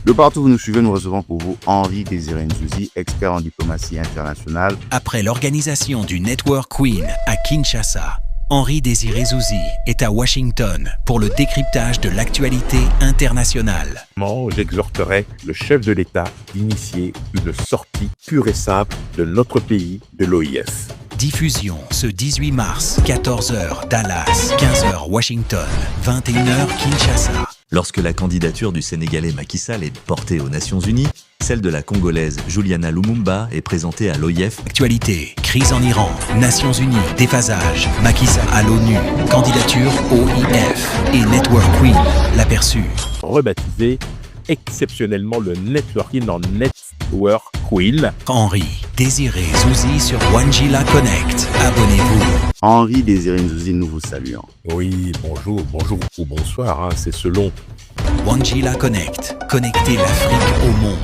De partout où vous nous suivez, nous recevons pour vous Henri Désiré Nzuzi, expert en diplomatie internationale. Après l'organisation du Network Queen à Kinshasa, Henri Désiré Nzuzi est à Washington pour le décryptage de l'actualité internationale. J'exhorterai le chef de l'État d'initier une sortie pure et simple de notre pays de l'OIF. Diffusion ce 18 mars, 14h Dallas, 15h Washington, 21h Kinshasa. Lorsque la candidature du Sénégalais Macky Sall est portée aux Nations Unies, celle de la Congolaise Juliana Lumumba est présentée à l'OIF. Actualité, crise en Iran, Nations Unies, déphasage, Macky Sall à l'ONU, candidature OIF et Network Queen, l'aperçu. Rebaptisé exceptionnellement le Networking en Network Queen. Henri Désiré Nzuzi sur Wanjila Connect. Abonnez-vous. Henri Désiré Nzuzi, nous vous saluons. Oui, bonjour ou bonsoir, c'est selon. Wanjila Connect. Connecter l'Afrique au monde.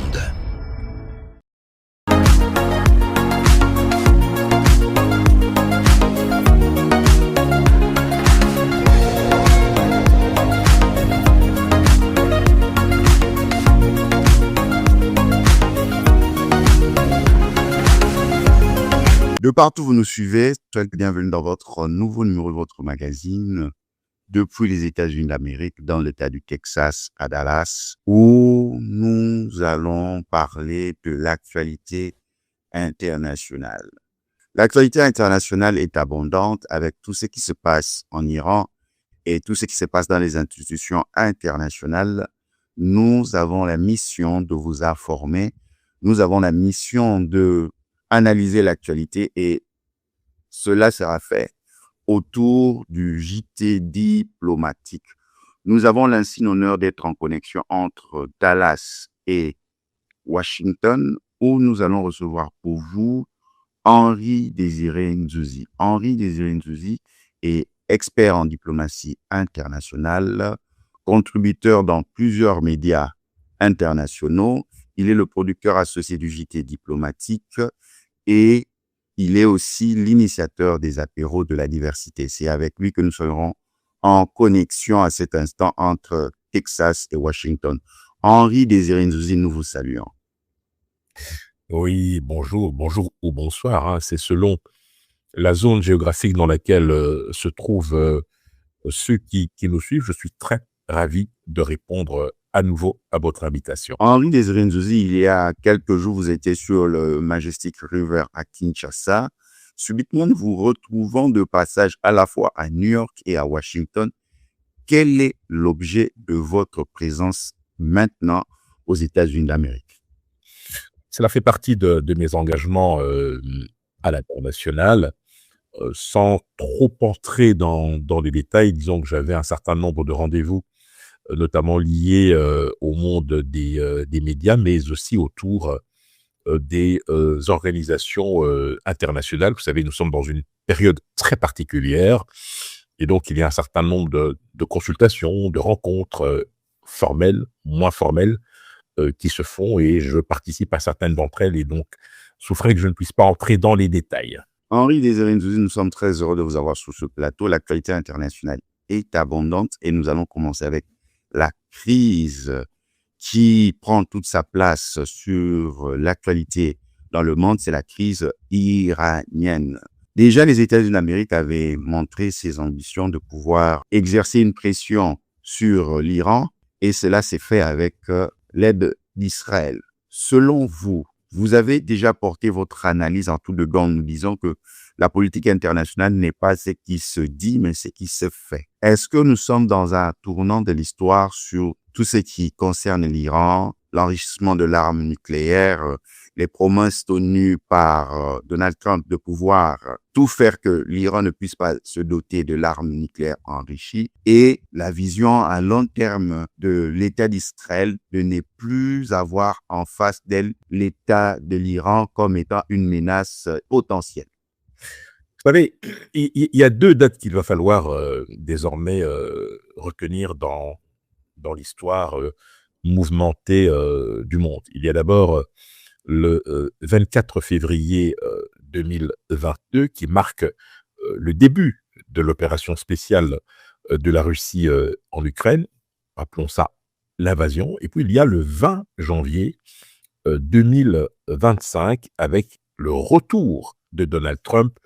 De partout où vous nous suivez, soyez bienvenue dans votre nouveau numéro de votre magazine depuis les États-Unis d'Amérique, dans l'État du Texas, à Dallas, où nous allons parler de l'actualité internationale. L'actualité internationale est abondante avec tout ce qui se passe en Iran et tout ce qui se passe dans les institutions internationales. Nous avons la mission de vous informer. Nous avons la mission de analyser l'actualité et cela sera fait autour du JT diplomatique. Nous avons l'insigne honneur d'être en connexion entre Dallas et Washington où nous allons recevoir pour vous Henri Désiré Nzuzi. Henri Désiré Nzuzi est expert en diplomatie internationale, contributeur dans plusieurs médias internationaux. Il est le producteur associé du JT diplomatique et il est aussi l'initiateur des apéros de la diversité. C'est avec lui que nous serons en connexion à cet instant entre Texas et Washington. Henri Désiré Nzuzi, nous vous saluons. Oui, bonjour ou bonsoir, c'est selon la zone géographique dans laquelle se trouvent ceux qui nous suivent. Je suis très ravi de répondre à nouveau à votre invitation. Henri Désiré Nzuzi, il y a quelques jours, vous étiez sur le Majestic River à Kinshasa. Subitement, nous vous retrouvons de passage à la fois à New York et à Washington. Quel est l'objet de votre présence maintenant aux États-Unis d'Amérique? Cela fait partie de mes engagements à l'international. Sans trop entrer dans les détails, disons que j'avais un certain nombre de rendez-vous notamment liés au monde des médias, mais aussi autour des organisations internationales. Vous savez, nous sommes dans une période très particulière, et donc il y a un certain nombre de consultations, de rencontres formelles, moins formelles, qui se font, et je participe à certaines d'entre elles, et donc souffrez que je ne puisse pas entrer dans les détails. Henri Désiré Nzuzi, nous sommes très heureux de vous avoir sur ce plateau. L'actualité internationale est abondante et nous allons commencer avec la crise qui prend toute sa place sur l'actualité dans le monde, c'est la crise iranienne. Déjà, les États-Unis d'Amérique avaient montré ses ambitions de pouvoir exercer une pression sur l'Iran et cela s'est fait avec l'aide d'Israël. Selon vous, vous avez déjà porté votre analyse en tout dedans en nous disant que la politique internationale n'est pas ce qui se dit, mais ce qui se fait. Est-ce que nous sommes dans un tournant de l'histoire sur tout ce qui concerne l'Iran, l'enrichissement de l'arme nucléaire, les promesses tenues par Donald Trump de pouvoir tout faire que l'Iran ne puisse pas se doter de l'arme nucléaire enrichie et la vision à long terme de l'État d'Israël de ne plus avoir en face d'elle l'État de l'Iran comme étant une menace potentielle? Vous savez, il y a deux dates qu'il va falloir désormais retenir dans l'histoire mouvementée du monde. Il y a d'abord le 24 février 2022 qui marque le début de l'opération spéciale de la Russie en Ukraine. Appelons ça l'invasion. Et puis, il y a le 20 janvier 2025 avec le retour de Donald Trump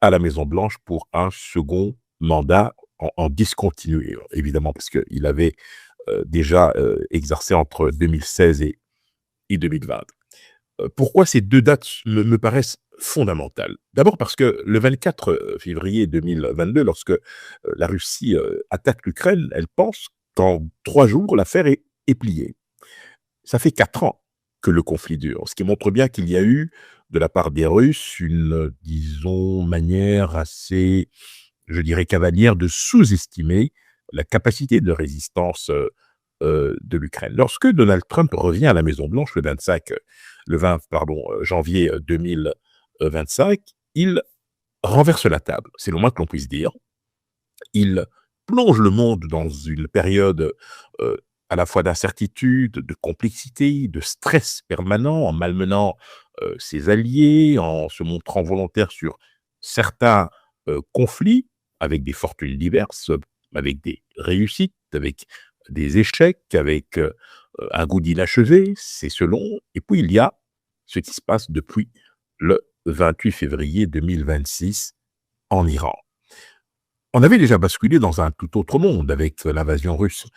à la Maison-Blanche pour un second mandat en discontinué, évidemment, parce qu'il avait déjà exercé entre 2016 et 2020. Pourquoi ces deux dates me paraissent fondamentales? D'abord parce que le 24 février 2022, lorsque la Russie attaque l'Ukraine, elle pense qu'en 3 jours, l'affaire est pliée. Ça fait 4 ans que le conflit dure, ce qui montre bien qu'il y a eu, de la part des Russes, une, disons, manière assez, je dirais, cavalière de sous-estimer la capacité de résistance de l'Ukraine. Lorsque Donald Trump revient à la Maison-Blanche le 20 janvier 2025, il renverse la table, c'est le moins que l'on puisse dire. Il plonge le monde dans une période à la fois d'incertitude, de complexité, de stress permanent, en malmenant ses alliés, en se montrant volontaire sur certains conflits, avec des fortunes diverses, avec des réussites, avec des échecs, avec un goût d'inachevé, c'est selon. Et puis il y a ce qui se passe depuis le 28 février 2026 en Iran. On avait déjà basculé dans un tout autre monde avec l'invasion russe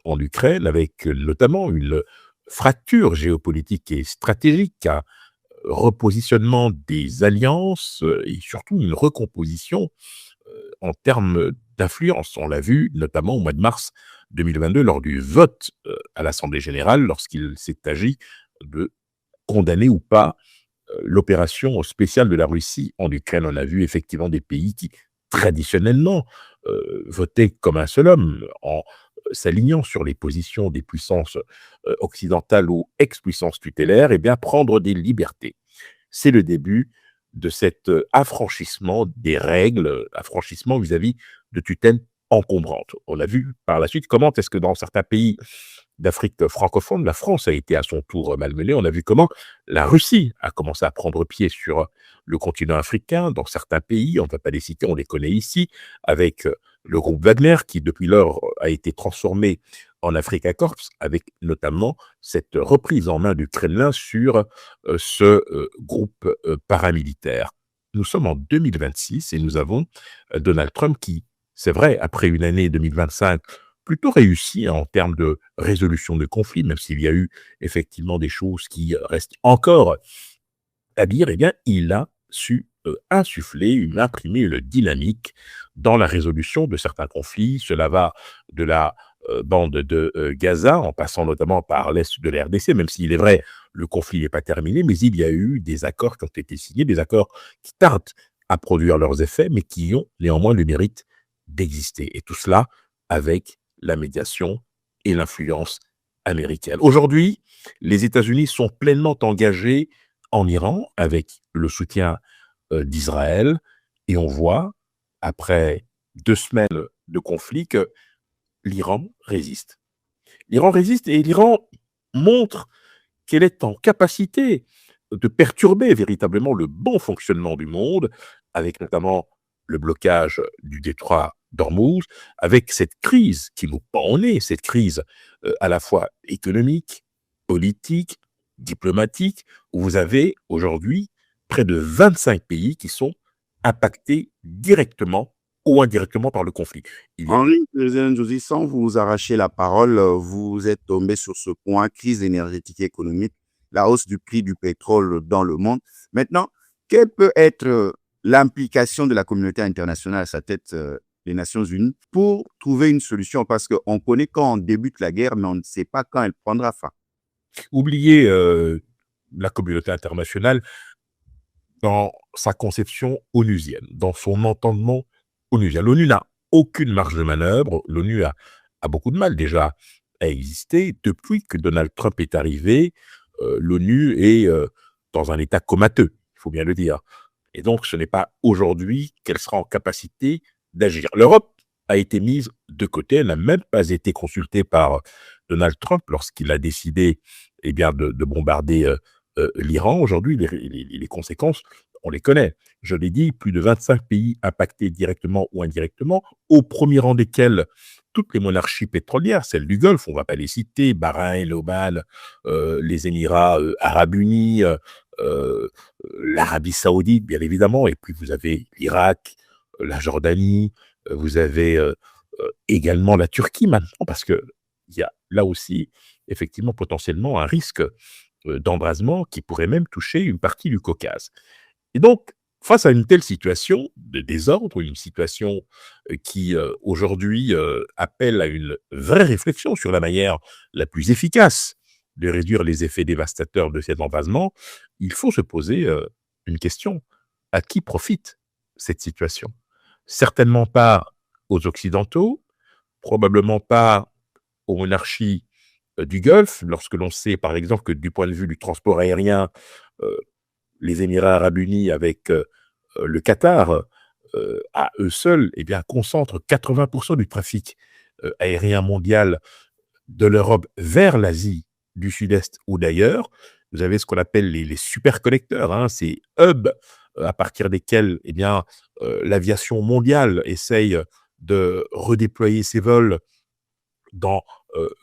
en Ukraine, avec notamment une fracture géopolitique et stratégique, un repositionnement des alliances et surtout une recomposition en termes d'influence. On l'a vu notamment au mois de mars 2022 lors du vote à l'Assemblée générale, lorsqu'il s'est agi de condamner ou pas l'opération spéciale de la Russie en Ukraine. On a vu effectivement des pays qui, traditionnellement, votaient comme un seul homme, en s'alignant sur les positions des puissances occidentales ou ex-puissances tutélaires, et bien prendre des libertés. C'est le début de cet affranchissement des règles, affranchissement vis-à-vis de tutelles encombrantes. On a vu par la suite comment est-ce que dans certains pays d'Afrique francophone, la France a été à son tour malmenée. On a vu comment la Russie a commencé à prendre pied sur le continent africain, dans certains pays, on ne va pas les citer, on les connaît ici, avec le groupe Wagner, qui depuis lors a été transformé en Africa Corps, avec notamment cette reprise en main du Kremlin sur ce groupe paramilitaire. Nous sommes en 2026 et nous avons Donald Trump qui, c'est vrai, après une année 2025 plutôt réussie en termes de résolution de conflits, même s'il y a eu effectivement des choses qui restent encore à dire, eh bien, il a su insuffler, imprimer une dynamique dans la résolution de certains conflits. Cela va de la bande de Gaza, en passant notamment par l'est de la RDC, même s'il est vrai, le conflit n'est pas terminé, mais il y a eu des accords qui ont été signés, des accords qui tardent à produire leurs effets, mais qui ont néanmoins le mérite d'exister. Et tout cela avec la médiation et l'influence américaine. Aujourd'hui, les États-Unis sont pleinement engagés en Iran avec le soutien d'Israël et on voit, après 2 semaines de conflit, que l'Iran résiste. L'Iran résiste et l'Iran montre qu'elle est en capacité de perturber véritablement le bon fonctionnement du monde, avec notamment le blocage du détroit d'Ormuz, avec cette crise qui nous pend au nez, cette crise à la fois économique, politique, diplomatique, où vous avez aujourd'hui près de 25 pays qui sont impactés directement ou indirectement par le conflit. Henri, président Josie, sans vous arracher la parole, vous êtes tombé sur ce point, crise énergétique et économique, la hausse du prix du pétrole dans le monde. Maintenant, quelle peut être l'implication de la communauté internationale à sa tête des Nations Unies pour trouver une solution? Parce qu'on connaît quand on débute la guerre, mais on ne sait pas quand elle prendra fin. Oubliez la communauté internationale dans sa conception onusienne, dans son entendement onusien. L'ONU n'a aucune marge de manœuvre. L'ONU a beaucoup de mal déjà à exister. Depuis que Donald Trump est arrivé, l'ONU est dans un état comateux, il faut bien le dire. Et donc, ce n'est pas aujourd'hui qu'elle sera en capacité d'agir. L'Europe a été mise de côté, elle n'a même pas été consultée par Donald Trump lorsqu'il a décidé eh bien, de bombarder l'Iran. Aujourd'hui, les conséquences, on les connaît. Je l'ai dit, plus de 25 pays impactés directement ou indirectement, au premier rang desquels toutes les monarchies pétrolières, celles du Golfe, on ne va pas les citer, Bahreïn, l'Oman, les Émirats arabes unis, l'Arabie saoudite, bien évidemment, et puis vous avez l'Irak, la Jordanie, vous avez également la Turquie maintenant, parce qu'il y a là aussi, effectivement, potentiellement un risque d'embrasement qui pourrait même toucher une partie du Caucase. Et donc, face à une telle situation de désordre, une situation qui aujourd'hui appelle à une vraie réflexion sur la manière la plus efficace de réduire les effets dévastateurs de cet embrasement, il faut se poser une question. À qui profite cette situation? Certainement pas aux Occidentaux, probablement pas aux monarchies du Golfe, lorsque l'on sait par exemple que du point de vue du transport aérien, euh, les Émirats arabes unis avec le Qatar, à eux seuls, eh bien, concentrent 80% du trafic aérien mondial de l'Europe vers l'Asie du Sud-Est ou d'ailleurs. Vous avez ce qu'on appelle les superconnecteurs, hein, ces hubs à partir desquels eh bien, l'aviation mondiale essaye de redéployer ses vols dans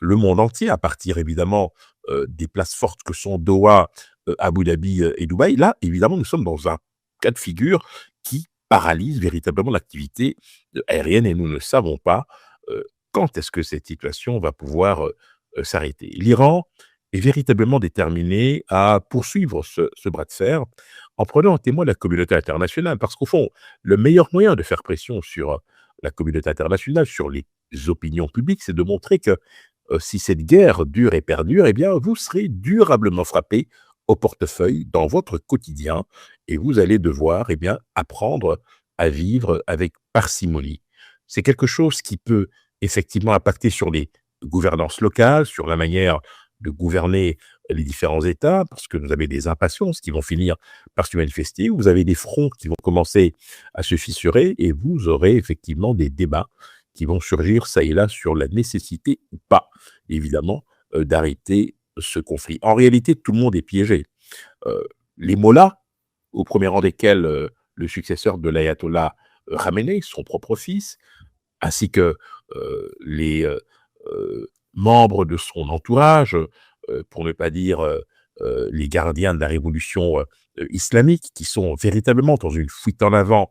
le monde entier, à partir évidemment des places fortes que sont Doha, Abu Dhabi et Dubaï. Là, évidemment, nous sommes dans un cas de figure qui paralyse véritablement l'activité aérienne et nous ne savons pas euh, quand est-ce que cette situation va pouvoir s'arrêter. L'Iran est véritablement déterminé à poursuivre ce bras de fer en prenant en témoin la communauté internationale, parce qu'au fond, le meilleur moyen de faire pression sur la communauté internationale, sur les opinions publiques, c'est de montrer que si cette guerre dure et perdure, eh bien, vous serez durablement frappé au portefeuille dans votre quotidien et vous allez devoir, eh bien, apprendre à vivre avec parcimonie. C'est quelque chose qui peut effectivement impacter sur les gouvernances locales, sur la manière de gouverner les différents États, parce que vous avez des impatiences qui vont finir par se manifester, vous avez des fronts qui vont commencer à se fissurer, et vous aurez effectivement des débats qui vont surgir ça et là sur la nécessité ou pas, évidemment, d'arrêter ce conflit. En réalité, tout le monde est piégé. Les mollahs, au premier rang desquels le successeur de l'ayatollah Khamenei, son propre fils, ainsi que les membres de son entourage, pour ne pas dire les gardiens de la révolution islamique, qui sont véritablement dans une fuite en avant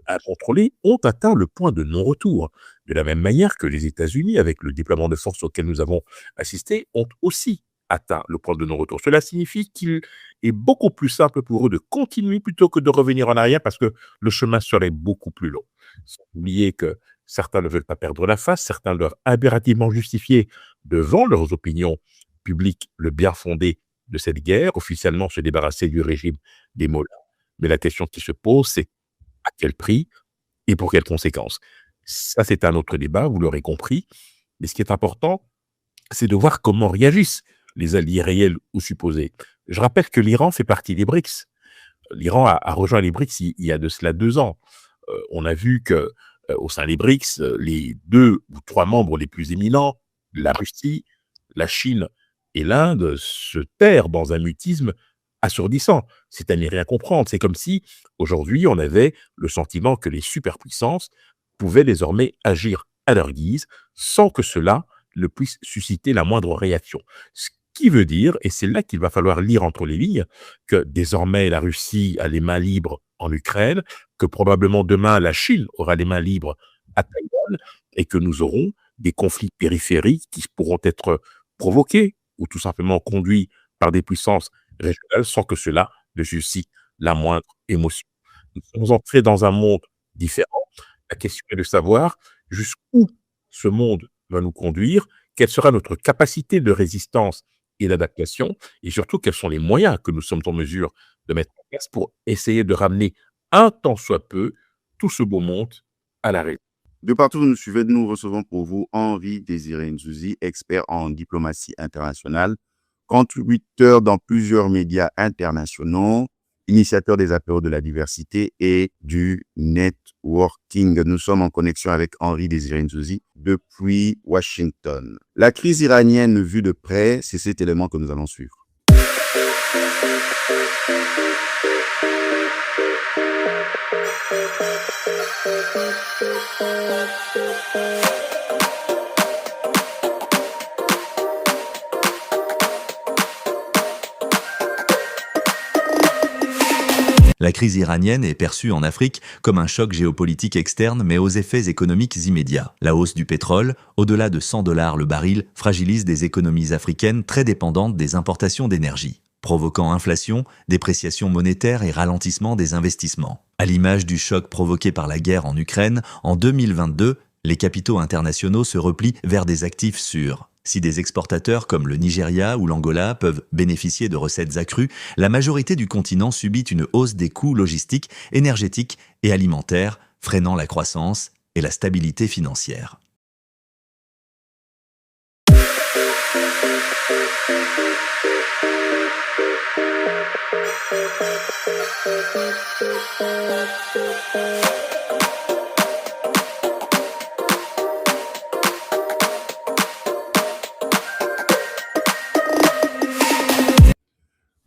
incontrôlée, ont atteint le point de non-retour. De la même manière que les États-Unis, avec le déploiement de forces auquel nous avons assisté, ont aussi atteint le point de non-retour. Cela signifie qu'il est beaucoup plus simple pour eux de continuer plutôt que de revenir en arrière parce que le chemin serait beaucoup plus long. Sans oublier que certains ne veulent pas perdre la face, certains doivent impérativement justifier devant leurs opinions publiques le bien fondé de cette guerre, officiellement se débarrasser du régime des mollahs. Mais la question qui se pose, c'est à quel prix et pour quelles conséquences? Ça, c'est un autre débat, vous l'aurez compris. Mais ce qui est important, c'est de voir comment réagissent les alliés réels ou supposés. Je rappelle que l'Iran fait partie des BRICS. L'Iran a rejoint les BRICS il y a de cela 2 ans. On a vu que au sein des BRICS, les 2 ou 3 membres les plus éminents, la Russie, la Chine et l'Inde, se terrent dans un mutisme assourdissant. C'est à n'y rien comprendre. C'est comme si, aujourd'hui, on avait le sentiment que les superpuissances pouvaient désormais agir à leur guise, sans que cela ne puisse susciter la moindre réaction. Ce qui veut dire, et c'est là qu'il va falloir lire entre les lignes, que désormais la Russie a les mains libres en Ukraine, que probablement demain la Chine aura les mains libres à Taïwan, et que nous aurons des conflits périphériques qui pourront être provoqués ou tout simplement conduits par des puissances régionales sans que cela ne suscite la moindre émotion. Nous sommes entrés dans un monde différent. La question est de savoir jusqu'où ce monde va nous conduire, quelle sera notre capacité de résistance et d'adaptation, et surtout quels sont les moyens que nous sommes en mesure de mettre en place pour essayer de ramener un tant soit peu tout ce beau monde à la raison. De partout où vous nous suivez, nous recevons pour vous Henri Désiré Nzouzi, expert en diplomatie internationale, contributeur dans plusieurs médias internationaux, initiateur des apéros de la diversité et du networking. Nous sommes en connexion avec Henri Désiré Nzouzi depuis Washington. La crise iranienne vue de près, c'est cet élément que nous allons suivre. La crise iranienne est perçue en Afrique comme un choc géopolitique externe mais aux effets économiques immédiats. La hausse du pétrole, au-delà de $100 le baril, fragilise des économies africaines très dépendantes des importations d'énergie, provoquant inflation, dépréciation monétaire et ralentissement des investissements. À l'image du choc provoqué par la guerre en Ukraine, en 2022, les capitaux internationaux se replient vers des actifs sûrs. Si des exportateurs comme le Nigeria ou l'Angola peuvent bénéficier de recettes accrues, la majorité du continent subit une hausse des coûts logistiques, énergétiques et alimentaires, freinant la croissance et la stabilité financière.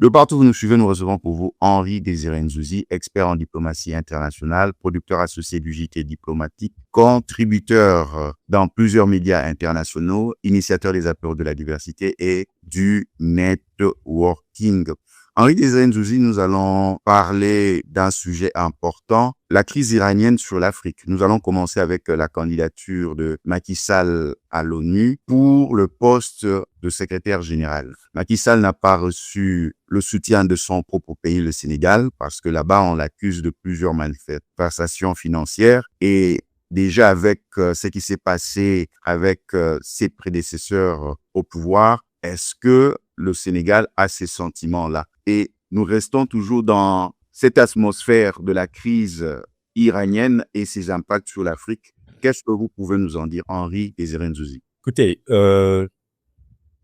De partout où vous nous suivez, nous recevons pour vous Henri Désiré Nzouzi, expert en diplomatie internationale, producteur associé du JT diplomatique, contributeur dans plusieurs médias internationaux, initiateur des apéros de la diversité et du networking. Henri Désiré Nzouzi, nous allons parler d'un sujet important, la crise iranienne sur l'Afrique. Nous allons commencer avec la candidature de Macky Sall à l'ONU pour le poste de secrétaire général. Macky Sall n'a pas reçu le soutien de son propre pays, le Sénégal, parce que là-bas, on l'accuse de plusieurs malversations financières et déjà avec ce qui s'est passé avec ses prédécesseurs au pouvoir, est-ce que le Sénégal a ces sentiments-là? Et nous restons toujours dans cette atmosphère de la crise iranienne et ses impacts sur l'Afrique. Qu'est-ce que vous pouvez nous en dire, Henri Désiré Nzouzi? Écoutez,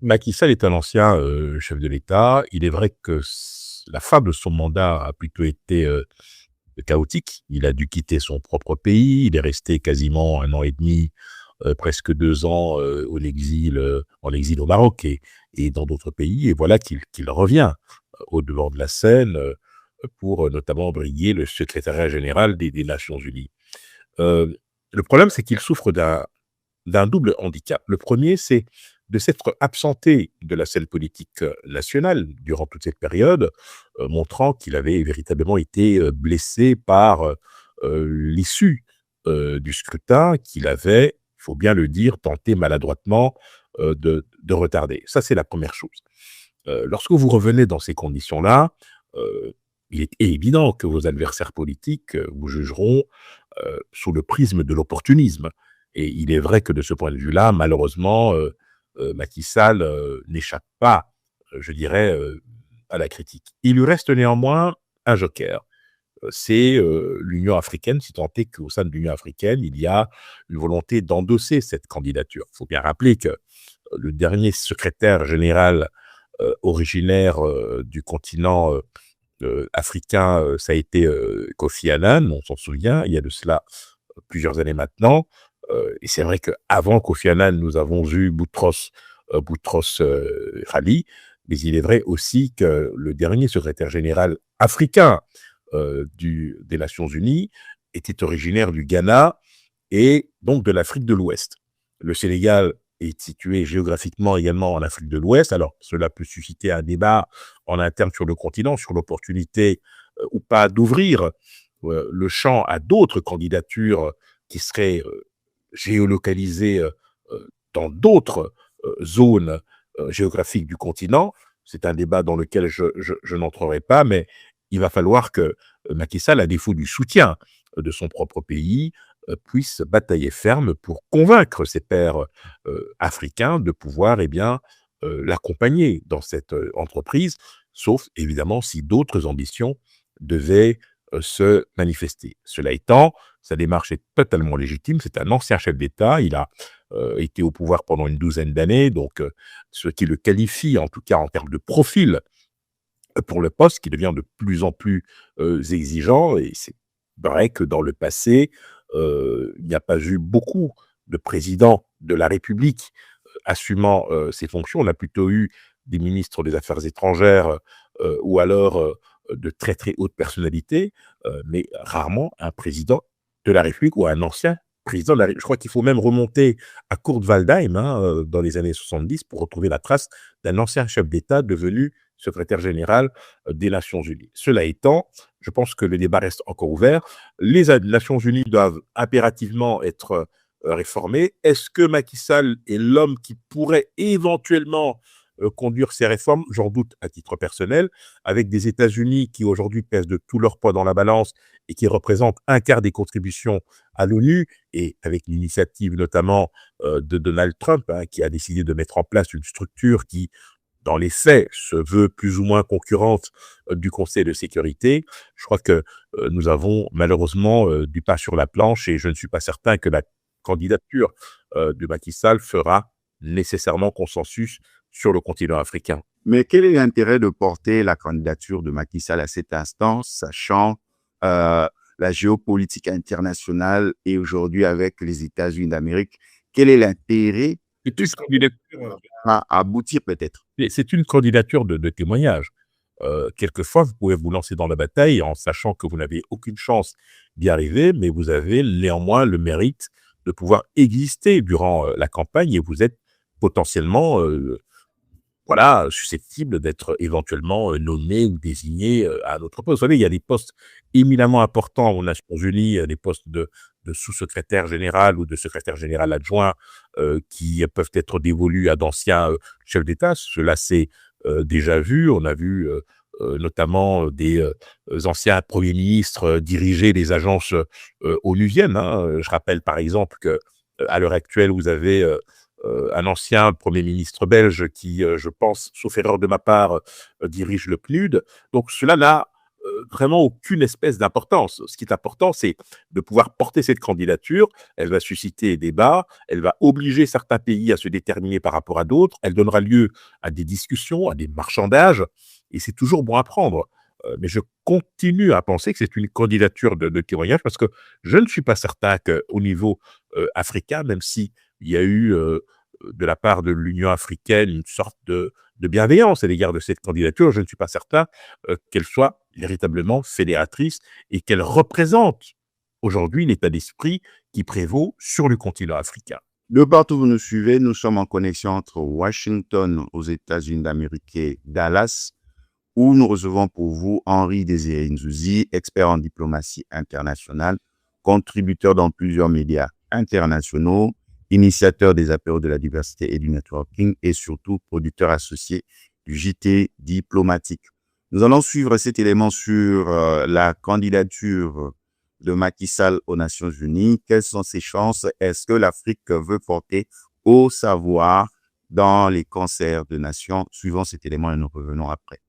Macky Sall est un ancien chef de l'État. Il est vrai que la fin de son mandat a plutôt été chaotique. Il a dû quitter son propre pays. Il est resté quasiment 1 an et demi, presque 2 ans en exil au Maroc et dans d'autres pays. Et voilà qu'il revient au devant de la scène pour notamment briguer le secrétariat général des Nations Unies. Le problème, c'est qu'il souffre d'un double handicap. Le premier, c'est de s'être absenté de la scène politique nationale durant toute cette période, montrant qu'il avait véritablement été blessé par l'issue du scrutin qu'il avait, il faut bien le dire, tenté maladroitement de retarder. Ça, c'est la première chose. Lorsque vous revenez dans ces conditions-là, il est évident que vos adversaires politiques vous jugeront sous le prisme de l'opportunisme. Et il est vrai que de ce point de vue-là, malheureusement, Macky Sall n'échappe pas, je dirais, à la critique. Il lui reste néanmoins un joker. C'est l'Union africaine, si tant est qu'au sein de l'Union africaine, il y a une volonté d'endosser cette candidature. Il faut bien rappeler que le dernier secrétaire général originaire du continent africain, ça a été Kofi Annan, on s'en souvient, il y a de cela plusieurs années maintenant. Et c'est vrai qu'avant Kofi Annan, nous avons eu Boutros Ghali, mais il est vrai aussi que le dernier secrétaire général africain des Nations Unies était originaire du Ghana et donc de l'Afrique de l'Ouest. Le Sénégal est situé géographiquement également en Afrique de l'Ouest. Alors, cela peut susciter un débat en interne sur le continent, sur l'opportunité ou pas d'ouvrir le champ à d'autres candidatures qui seraient géolocalisées dans d'autres zones géographiques du continent. C'est un débat dans lequel je n'entrerai pas, mais il va falloir que Macky Sall, à défaut du soutien de son propre pays, puisse batailler ferme pour convaincre ses pairs africains de pouvoir l'accompagner dans cette entreprise, sauf évidemment si d'autres ambitions devaient se manifester. Cela étant, sa démarche est totalement légitime. C'est un ancien chef d'État. Il a été au pouvoir pendant une 12aine d'années, donc ce qui le qualifie, en tout cas en termes de profil, pour le poste, qui devient de plus en plus exigeant. Et c'est vrai que dans le passé, il n'y a pas eu beaucoup de présidents de la République assumant ces fonctions. On a plutôt eu des ministres des Affaires étrangères ou alors de très très hautes personnalités, mais rarement un président de la République ou un ancien président de la République. Je crois qu'il faut même remonter à Kurt Waldheim dans les années 70 pour retrouver la trace d'un ancien chef d'État devenu secrétaire général des Nations Unies. Cela étant, je pense que le débat reste encore ouvert. Les Nations Unies doivent impérativement être réformées. Est-ce que Macky Sall est l'homme qui pourrait éventuellement conduire ces réformes? J'en doute à titre personnel, avec des États-Unis qui aujourd'hui pèsent de tout leur poids dans la balance et qui représentent un quart des contributions à l'ONU, et avec l'initiative notamment de Donald Trump, qui a décidé de mettre en place une structure qui, dans les faits, se veut plus ou moins concurrente du Conseil de sécurité. Je crois que nous avons malheureusement du pain sur la planche, et je ne suis pas certain que la candidature de Macky Sall fera nécessairement consensus sur le continent africain. Mais quel est l'intérêt de porter la candidature de Macky Sall à cet instant, sachant la géopolitique internationale et aujourd'hui avec les États-Unis d'Amérique? Quel est l'intérêt C'est une candidature, à aboutir peut-être? c'est une candidature de témoignage. Quelquefois, vous pouvez vous lancer dans la bataille en sachant que vous n'avez aucune chance d'y arriver, mais vous avez néanmoins le mérite de pouvoir exister durant la campagne, et vous êtes potentiellement susceptible d'être éventuellement nommé ou désigné à un autre poste. Vous savez, il y a des postes éminemment importants aux Nations Unies, des postes de sous-secrétaire général ou de secrétaire général adjoint qui peuvent être dévolus à d'anciens chefs d'État. Cela s'est déjà vu. On a vu notamment des anciens premiers ministres diriger les agences onusiennes. Je rappelle par exemple que à l'heure actuelle, vous avez un ancien Premier ministre belge qui, je pense, sauf erreur de ma part, dirige le PNUD. Donc cela n'a vraiment aucune espèce d'importance. Ce qui est important, c'est de pouvoir porter cette candidature. Elle va susciter des débats, elle va obliger certains pays à se déterminer par rapport à d'autres, elle donnera lieu à des discussions, à des marchandages, et c'est toujours bon à prendre. Mais je continue à penser que c'est une candidature de témoignage, parce que je ne suis pas certain qu'au niveau africain, même s'il y a eu de la part de l'Union africaine une sorte de bienveillance à l'égard de cette candidature, je ne suis pas certain qu'elle soit véritablement fédératrice et qu'elle représente aujourd'hui l'état d'esprit qui prévaut sur le continent africain. De partout où vous nous suivez, nous sommes en connexion entre Washington aux États-Unis d'Amérique et Dallas, où nous recevons pour vous Henri Désiré Nzouzi, expert en diplomatie internationale, contributeur dans plusieurs médias internationaux, initiateur des apéros de la diversité et du networking, et surtout producteur associé du JT diplomatique. Nous allons suivre cet élément sur la candidature de Macky Sall aux Nations Unies. Quelles sont ses chances? Est-ce que l'Afrique veut porter au savoir dans les concerts de nations? Suivons cet élément et nous revenons après.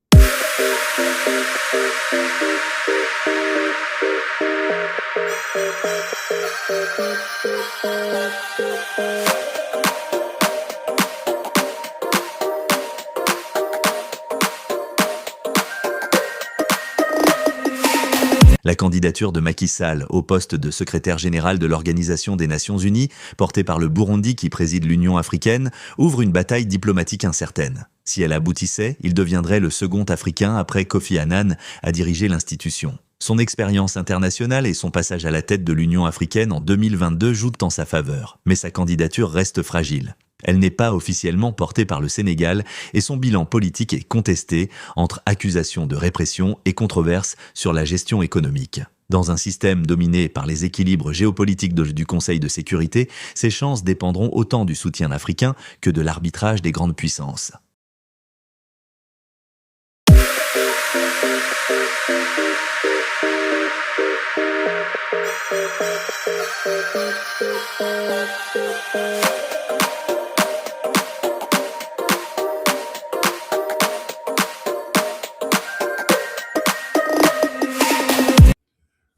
La candidature de Macky Sall au poste de secrétaire général de l'Organisation des Nations Unies, portée par le Burundi qui préside l'Union africaine, ouvre une bataille diplomatique incertaine. Si elle aboutissait, il deviendrait le second Africain après Kofi Annan à diriger l'institution. Son expérience internationale et son passage à la tête de l'Union africaine en 2022 jouent en sa faveur, mais sa candidature reste fragile. Elle n'est pas officiellement portée par le Sénégal et son bilan politique est contesté entre accusations de répression et controverses sur la gestion économique. Dans un système dominé par les équilibres géopolitiques du Conseil de sécurité, ses chances dépendront autant du soutien africain que de l'arbitrage des grandes puissances.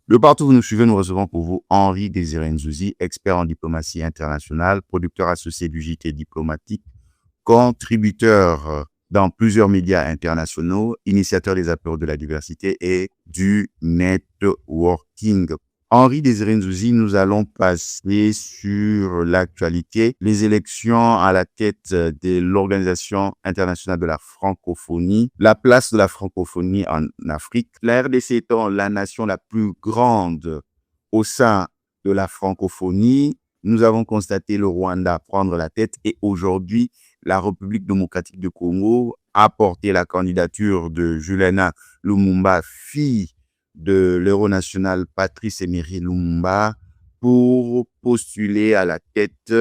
De partout où vous nous suivez, nous recevons pour vous Henri Désiré Nzouzi, expert en diplomatie internationale, producteur associé du JT diplomatique, contributeur dans plusieurs médias internationaux, initiateur des apéros de la diversité et du networking. Henri Désiré Nzouzi, nous allons passer sur l'actualité, les élections à la tête de l'Organisation internationale de la francophonie, la place de la francophonie en Afrique. La RDC étant la nation la plus grande au sein de la francophonie, nous avons constaté le Rwanda prendre la tête et aujourd'hui, la République démocratique du Congo apporté la candidature de Juliana Lumumba, fille de l'héros national Patrice Emery Lumumba, pour postuler à la tête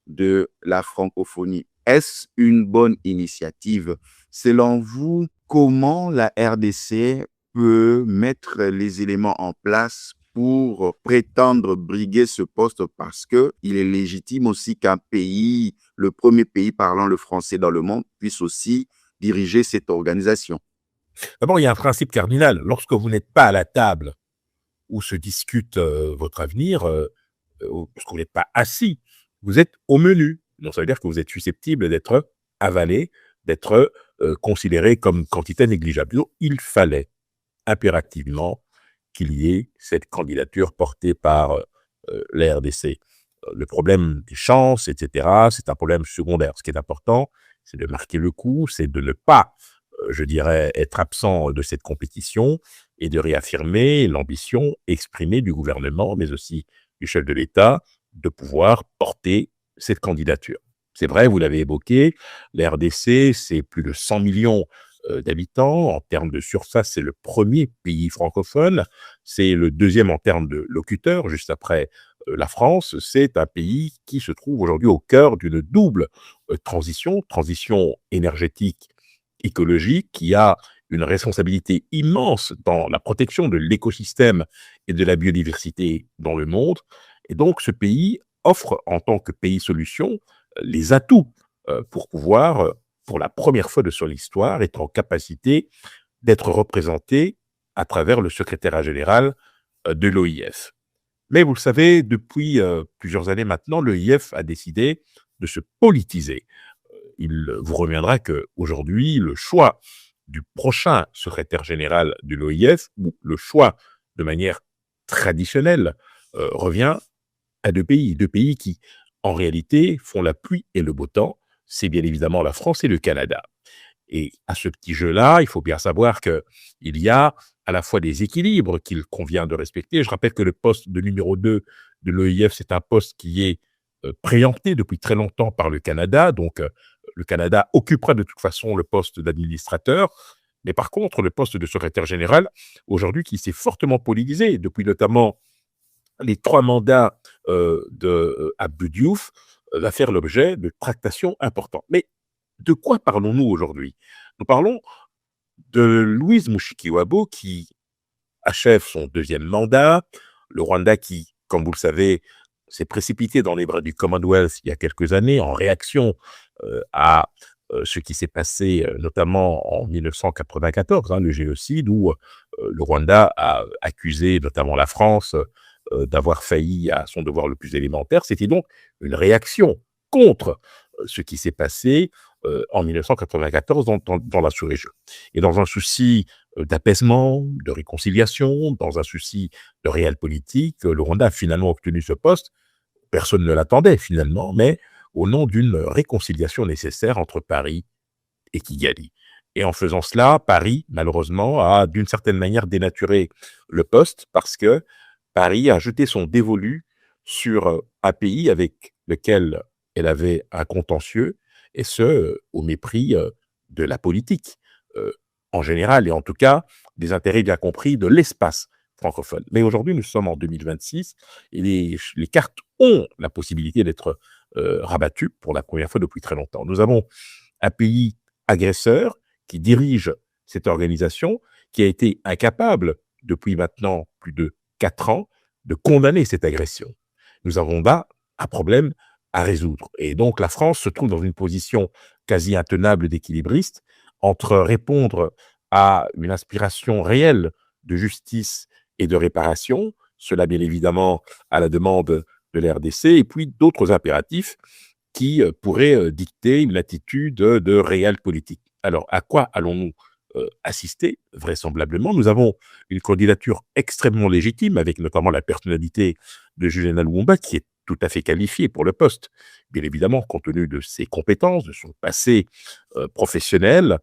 de la francophonie. Est-ce une bonne initiative? Selon vous, comment la RDC peut mettre les éléments en place pour prétendre briguer ce poste, parce qu'il est légitime aussi qu'un pays, le premier pays parlant le français dans le monde, puisse aussi diriger cette organisation? D'abord, il y a un principe cardinal. Lorsque vous n'êtes pas à la table où se discute votre avenir, lorsque vous n'êtes pas assis, vous êtes au menu. Donc, ça veut dire que vous êtes susceptible d'être avalé, d'être considéré comme quantité négligeable. Donc, il fallait impérativement qu'il y ait cette candidature portée par la RDC. Le problème des chances, etc., c'est un problème secondaire. Ce qui est important, c'est de marquer le coup, c'est de ne pas, je dirais, être absent de cette compétition et de réaffirmer l'ambition exprimée du gouvernement, mais aussi du chef de l'État, de pouvoir porter cette candidature. C'est vrai, vous l'avez évoqué, la RDC, c'est plus de 100 millions d'habitants. En termes de surface, c'est le premier pays francophone. C'est le deuxième en termes de locuteurs, juste après la France. C'est un pays qui se trouve aujourd'hui au cœur d'une double transition énergétique, écologique, qui a une responsabilité immense dans la protection de l'écosystème et de la biodiversité dans le monde. Et donc, ce pays offre, en tant que pays solution, les atouts pour pouvoir, pour la première fois de son histoire, être en capacité d'être représenté à travers le secrétariat général de l'OIF. Mais vous le savez, depuis plusieurs années maintenant, l'OIF a décidé de se politiser. Il vous reviendra qu'aujourd'hui, le choix du prochain secrétaire général de l'OIF, ou le choix de manière traditionnelle, revient à deux pays qui, en réalité, font la pluie et le beau temps. C'est bien évidemment la France et le Canada. Et à ce petit jeu-là, il faut bien savoir qu'il y a à la fois des équilibres qu'il convient de respecter. Je rappelle que le poste de numéro 2 de l'OIF, c'est un poste qui est préempté depuis très longtemps par le Canada. Donc, le Canada occupera de toute façon le poste d'administrateur. Mais par contre, le poste de secrétaire général, aujourd'hui, qui s'est fortement politisé, depuis notamment les 3 mandats d'Abdou Diouf, va faire l'objet de tractations importantes. Mais de quoi parlons-nous aujourd'hui? Nous parlons de Louise Mushikiwabo qui achève son 2e mandat, le Rwanda qui, comme vous le savez, s'est précipité dans les bras du Commonwealth il y a quelques années en réaction à ce qui s'est passé notamment en 1994, le génocide, où le Rwanda a accusé notamment la France d'avoir failli à son devoir le plus élémentaire. C'était donc une réaction contre ce qui s'est passé en 1994 dans la sous-région. Et dans un souci d'apaisement, de réconciliation, dans un souci de réelle politique, le Rwanda a finalement obtenu ce poste. Personne ne l'attendait finalement, mais au nom d'une réconciliation nécessaire entre Paris et Kigali. Et en faisant cela, Paris, malheureusement, a d'une certaine manière dénaturé le poste parce que Paris a jeté son dévolu sur un pays avec lequel elle avait un contentieux, et ce, au mépris de la politique en général, et en tout cas des intérêts bien compris de l'espace francophone. Mais aujourd'hui, nous sommes en 2026, et les cartes ont la possibilité d'être rabattues pour la première fois depuis très longtemps. Nous avons un pays agresseur qui dirige cette organisation, qui a été incapable, depuis maintenant plus de 4 ans, de condamner cette agression. Nous avons là un problème à résoudre. Et donc, la France se trouve dans une position quasi intenable d'équilibriste entre répondre à une aspiration réelle de justice et de réparation, cela bien évidemment à la demande de la RDC, et puis d'autres impératifs qui pourraient dicter une attitude de réelle politique. Alors, à quoi allons-nous assister? Vraisemblablement, nous avons une candidature extrêmement légitime, avec notamment la personnalité de Juliana Lumumba, qui est tout à fait qualifiée pour le poste. Bien évidemment, compte tenu de ses compétences, de son passé professionnel.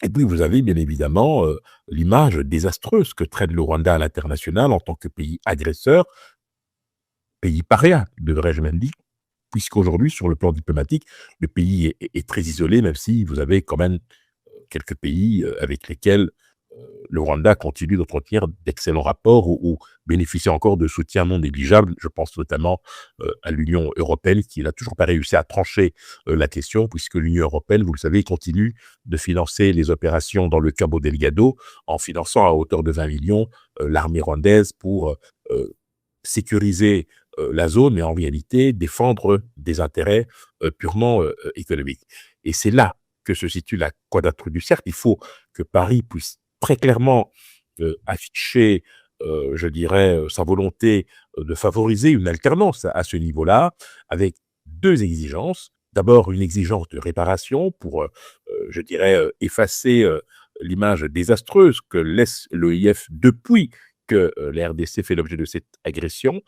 Et puis, vous avez bien évidemment l'image désastreuse que traîne le Rwanda à l'international en tant que pays agresseur, pays paria, devrais-je même dire, puisqu'aujourd'hui, sur le plan diplomatique, le pays est très isolé, même si vous avez quand même quelques pays avec lesquels le Rwanda continue d'entretenir d'excellents rapports ou bénéficie encore de soutien non négligeable. Je pense notamment à l'Union européenne qui n'a toujours pas réussi à trancher la question, puisque l'Union européenne, vous le savez, continue de financer les opérations dans le Cabo Delgado en finançant à hauteur de 20 millions l'armée rwandaise pour sécuriser la zone, mais en réalité défendre des intérêts purement économiques. Et c'est là que se situe la quadrature du cercle. Il faut que Paris puisse très clairement afficher, je dirais, sa volonté de favoriser une alternance à ce niveau-là, avec deux exigences. D'abord, une exigence de réparation pour, je dirais, effacer l'image désastreuse que laisse l'OIF depuis que la RDC fait l'objet de cette agression.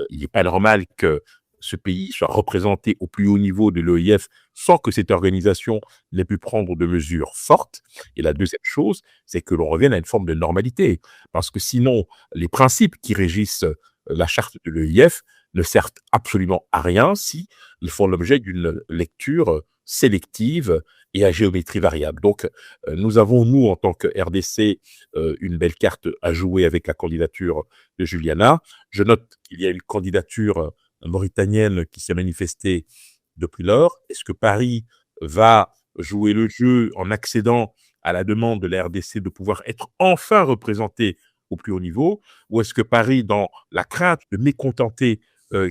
Il n'est pas normal que ce pays soit représenté au plus haut niveau de l'OIF sans que cette organisation n'ait pu prendre de mesures fortes. Et la deuxième chose, c'est que l'on revienne à une forme de normalité. Parce que sinon, les principes qui régissent la charte de l'OIF ne servent absolument à rien si ils font l'objet d'une lecture sélective et à géométrie variable. Donc, nous avons, nous, en tant que RDC, une belle carte à jouer avec la candidature de Juliana. Je note qu'il y a une candidature mauritanienne qui s'est manifestée depuis lors. Est-ce que Paris va jouer le jeu en accédant à la demande de la RDC de pouvoir être enfin représenté au plus haut niveau, ou est-ce que Paris, dans la crainte de mécontenter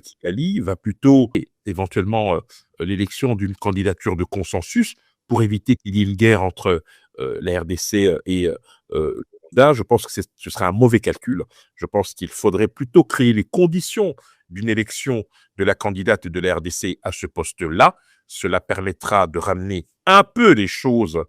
Kigali, va plutôt éventuellement l'élection d'une candidature de consensus pour éviter qu'il y ait une guerre entre la RDC et le Rwanda? Je pense que ce serait un mauvais calcul. Je pense qu'il faudrait plutôt créer les conditions d'une élection de la candidate de la RDC à ce poste-là. Cela permettra de ramener un peu les choses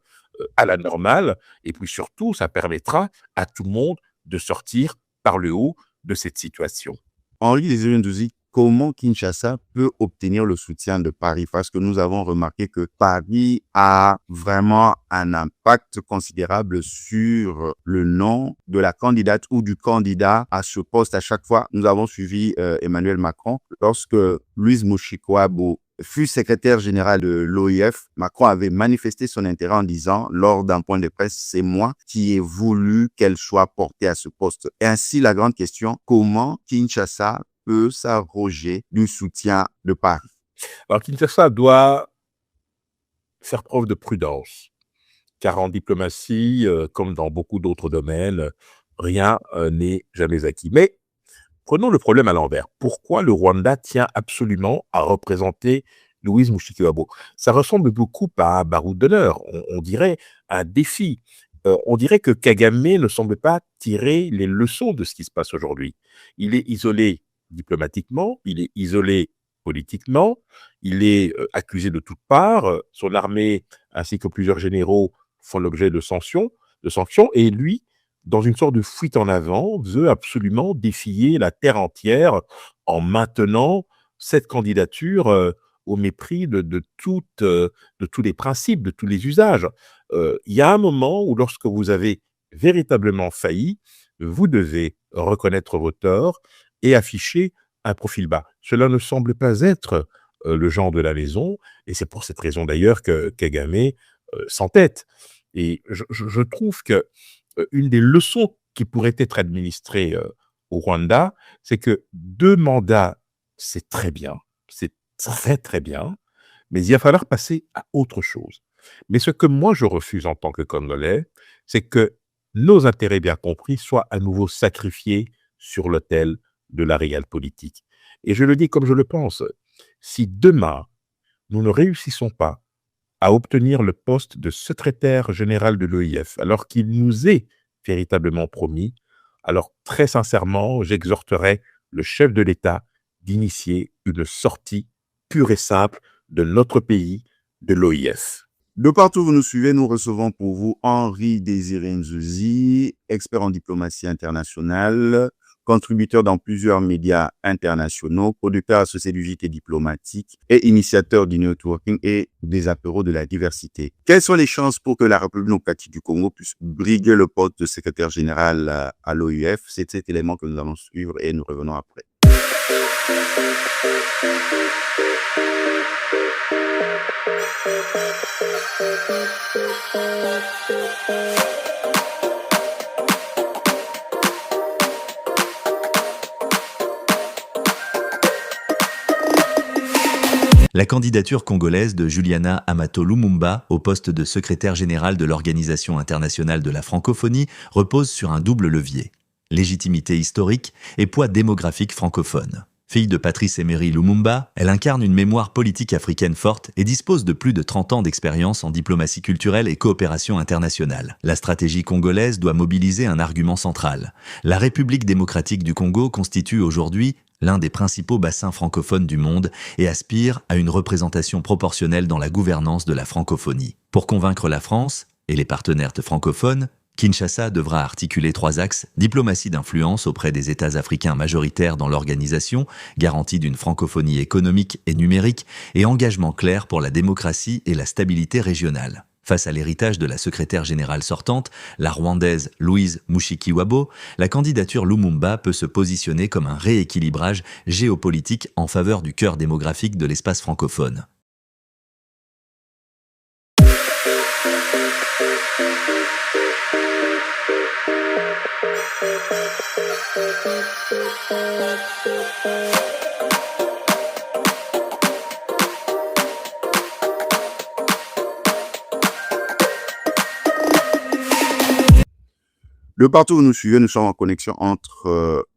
à la normale, et puis surtout, ça permettra à tout le monde de sortir par le haut de cette situation. Henri Désiré Ndouzi, comment Kinshasa peut obtenir le soutien de Paris? Parce que nous avons remarqué que Paris a vraiment un impact considérable sur le nom de la candidate ou du candidat à ce poste. À chaque fois, nous avons suivi Emmanuel Macron. Lorsque Louise Mushikiwabo fut secrétaire général de l'OIF, Macron avait manifesté son intérêt en disant, lors d'un point de presse, c'est moi qui ai voulu qu'elle soit portée à ce poste. Et ainsi, la grande question, comment Kinshasa peut s'arroger du soutien de Paris? Alors, Kinshasa doit faire preuve de prudence, car en diplomatie, comme dans beaucoup d'autres domaines, rien n'est jamais acquis. Mais prenons le problème à l'envers. Pourquoi le Rwanda tient absolument à représenter Louise Mushikiwabo? Ça ressemble beaucoup à un baroud d'honneur, on dirait un défi. On dirait que Kagame ne semble pas tirer les leçons de ce qui se passe aujourd'hui. Il est isolé diplomatiquement, il est isolé politiquement, il est accusé de toutes parts, son armée ainsi que plusieurs généraux font l'objet de sanctions, et lui, dans une sorte de fuite en avant, veut absolument défier la terre entière en maintenant cette candidature au mépris de tous les principes, de tous les usages. Il y a un moment où, lorsque vous avez véritablement failli, vous devez reconnaître vos torts et afficher un profil bas. Cela ne semble pas être le genre de la maison, et c'est pour cette raison d'ailleurs que Kagame s'entête. Et je trouve que une des leçons qui pourrait être administrée au Rwanda, c'est que 2 mandats, c'est très bien, c'est très très bien, mais il va falloir passer à autre chose. Mais ce que moi je refuse en tant que Congolais, c'est que nos intérêts bien compris soient à nouveau sacrifiés sur l'autel de la réelle politique. Et je le dis comme je le pense, si demain nous ne réussissons pas à obtenir le poste de secrétaire général de l'OIF, alors qu'il nous est véritablement promis, alors très sincèrement, j'exhorterai le chef de l'État d'initier une sortie pure et simple de notre pays de l'OIF. De partout où vous nous suivez, nous recevons pour vous Henri Désiré Ndouzi, expert en diplomatie internationale, contributeur dans plusieurs médias internationaux, producteur associé du JT diplomatique et initiateur du networking et des apéros de la diversité. Quelles sont les chances pour que la République démocratique du Congo puisse briguer le poste de secrétaire général à l'OIF? C'est cet élément que nous allons suivre et nous revenons après. La candidature congolaise de Juliana Amato Lumumba au poste de secrétaire général de l'Organisation internationale de la francophonie repose sur un double levier: légitimité historique et poids démographique francophone. Fille de Patrice Emery Lumumba, elle incarne une mémoire politique africaine forte et dispose de plus de 30 ans d'expérience en diplomatie culturelle et coopération internationale. La stratégie congolaise doit mobiliser un argument central. La République démocratique du Congo constitue aujourd'hui l'un des principaux bassins francophones du monde et aspire à une représentation proportionnelle dans la gouvernance de la francophonie. Pour convaincre la France et les partenaires francophones, Kinshasa devra articuler 3 axes: diplomatie d'influence auprès des États africains majoritaires dans l'organisation, garantie d'une francophonie économique et numérique, et engagement clair pour la démocratie et la stabilité régionale. Face à l'héritage de la secrétaire générale sortante, la Rwandaise Louise Mushikiwabo, la candidature Lumumba peut se positionner comme un rééquilibrage géopolitique en faveur du cœur démographique de l'espace francophone. De partout où vous nous suivez, nous sommes en connexion entre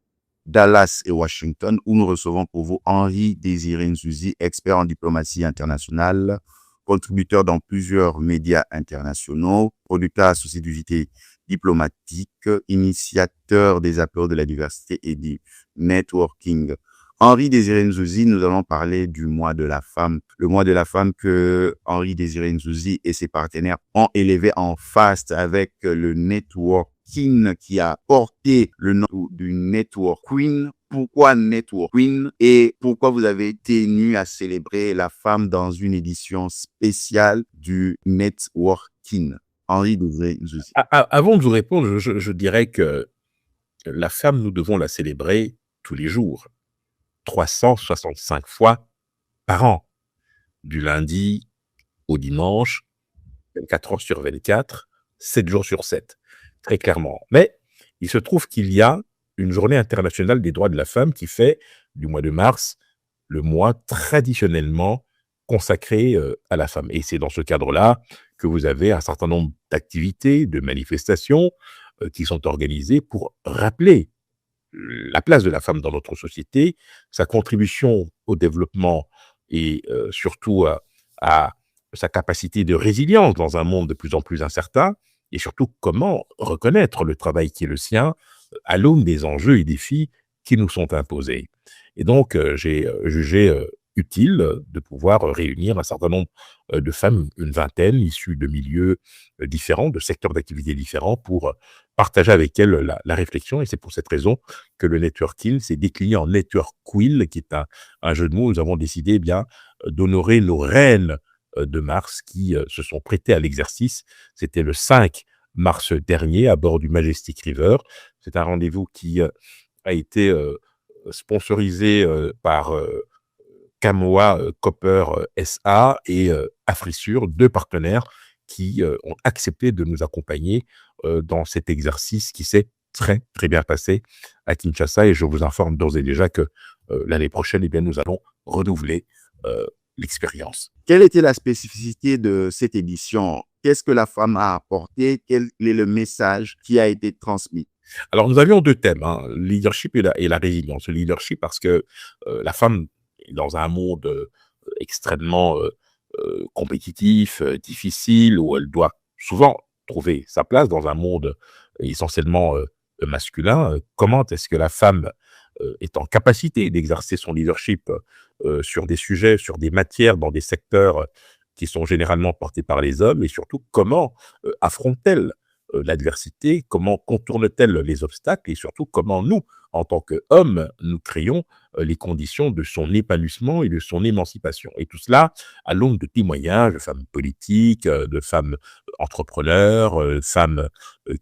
Dallas et Washington, où nous recevons pour vous Henri Désiré Nzuzi, expert en diplomatie internationale, contributeur dans plusieurs médias internationaux, producteur associé d'unités diplomatiques, initiateur des apéros de la diversité et du networking. Henri Désiré Nzuzi, nous allons parler du mois de la femme. Le mois de la femme que Henri Désiré Nzuzi et ses partenaires ont élevé en face avec le networking qui a porté le nom du Network Queen. Pourquoi Network Queen et pourquoi vous avez été tenu à célébrer la femme dans une édition spéciale du Networking? Henri Désiré Nzuzi. Avant de vous répondre, je dirais que la femme, nous devons la célébrer tous les jours, 365 fois par an, du lundi au dimanche, 24 heures sur 24, 7 jours sur 7, très clairement. Mais il se trouve qu'il y a une journée internationale des droits de la femme qui fait du mois de mars le mois traditionnellement consacré à la femme. Et c'est dans ce cadre-là que vous avez un certain nombre d'activités, de manifestations qui sont organisées pour rappeler la place de la femme dans notre société, sa contribution au développement et surtout à sa capacité de résilience dans un monde de plus en plus incertain, et surtout comment reconnaître le travail qui est le sien à l'aune des enjeux et défis qui nous sont imposés. Et donc, j'ai jugé utile de pouvoir réunir un certain nombre de femmes, une vingtaine, issues de milieux différents, de secteurs d'activité différents, pour partager avec elles la réflexion. Et c'est pour cette raison que le Networking s'est décliné en Network Quill, qui est un jeu de mots. Nous avons décidé d'honorer nos reines de mars qui se sont prêtées à l'exercice. C'était le 5 mars dernier à bord du Majestic River. C'est un rendez-vous qui a été sponsorisé par Camoa Copper SA et Afrissure, 2 partenaires qui ont accepté de nous accompagner dans cet exercice qui s'est très, très bien passé à Kinshasa. Et je vous informe d'ores et déjà que l'année prochaine, nous allons renouveler l'expérience. Quelle était la spécificité de cette édition? Qu'est-ce que la femme a apporté? Quel est le message qui a été transmis? Alors, nous avions 2 thèmes, le leadership et la résilience. Le leadership parce que la femme est dans un monde extrêmement compétitif, difficile, où elle doit souvent trouver sa place dans un monde essentiellement masculin. Comment est-ce que la femme est en capacité d'exercer son leadership sur des sujets, sur des matières, dans des secteurs qui sont généralement portés par les hommes, et surtout comment affronte-t-elle l'adversité, comment contourne-t-elle les obstacles, et surtout comment nous, en tant qu'hommes, nous créons les conditions de son épanouissement et de son émancipation. Et tout cela à l'aune de témoignages de femmes politiques, de femmes entrepreneurs, femmes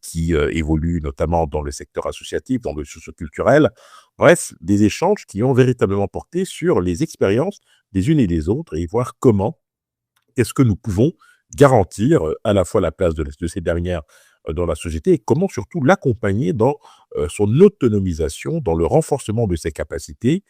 qui évoluent notamment dans le secteur associatif, dans le socio-culturel. Bref, des échanges qui ont véritablement porté sur les expériences des unes et des autres et voir comment est-ce que nous pouvons garantir à la fois la place de ces dernières dans la société et comment surtout l'accompagner dans son autonomisation, dans le renforcement de ses capacités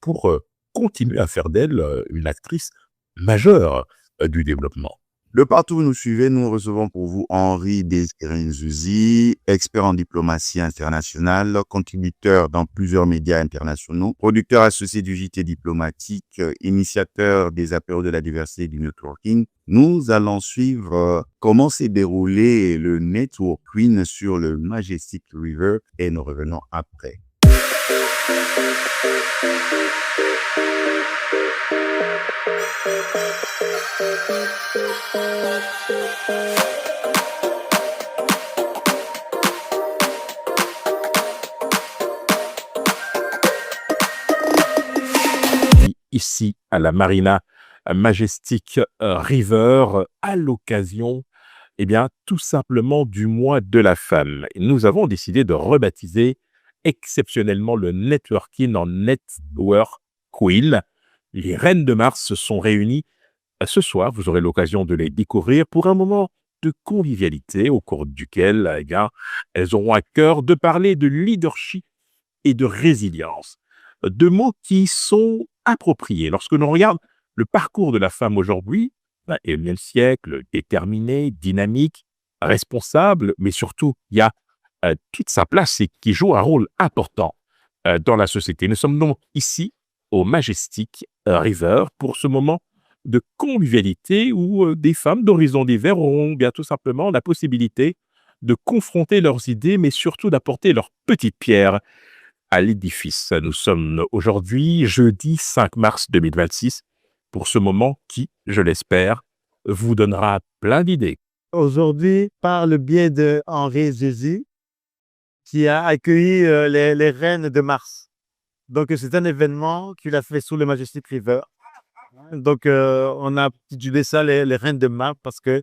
pour continuer à faire d'elle une actrice majeure du développement. De partout où vous nous suivez, nous recevons pour vous Henri Désiré Nzuzi, expert en diplomatie internationale, contributeur dans plusieurs médias internationaux, producteur associé du JT diplomatique, initiateur des apéros de la diversité et du networking. Nous allons suivre comment s'est déroulé le Network Queen sur le Majestic River et nous revenons après. Ici, à la Marina Majestic River, à l'occasion, eh bien, tout simplement du mois de la femme. Et nous avons décidé de rebaptiser exceptionnellement le networking en Network Queen. Les reines de Mars se sont réunies ce soir. Vous aurez l'occasion de les découvrir pour un moment de convivialité au cours duquel, eh bien, elles auront à cœur de parler de leadership et de résilience. Deux mots qui sont appropriés. Lorsque l'on regarde le parcours de la femme aujourd'hui, et le siècle, déterminée, dynamique, responsable, mais surtout, il y a toute sa place et qui joue un rôle important dans la société. Nous sommes donc ici au Majestic River pour ce moment de convivialité où des femmes d'horizons divers auront bien tout simplement la possibilité de confronter leurs idées, mais surtout d'apporter leur petite pierre à l'édifice. Nous sommes aujourd'hui jeudi 5 mars 2026 pour ce moment qui, je l'espère, vous donnera plein d'idées. Aujourd'hui, par le biais de Henri Désiré, qui a accueilli les reines de Mars. Donc, c'est un événement qu'il a fait sous le Majestic River. Donc, on a intitulé ça les reines de Mars parce que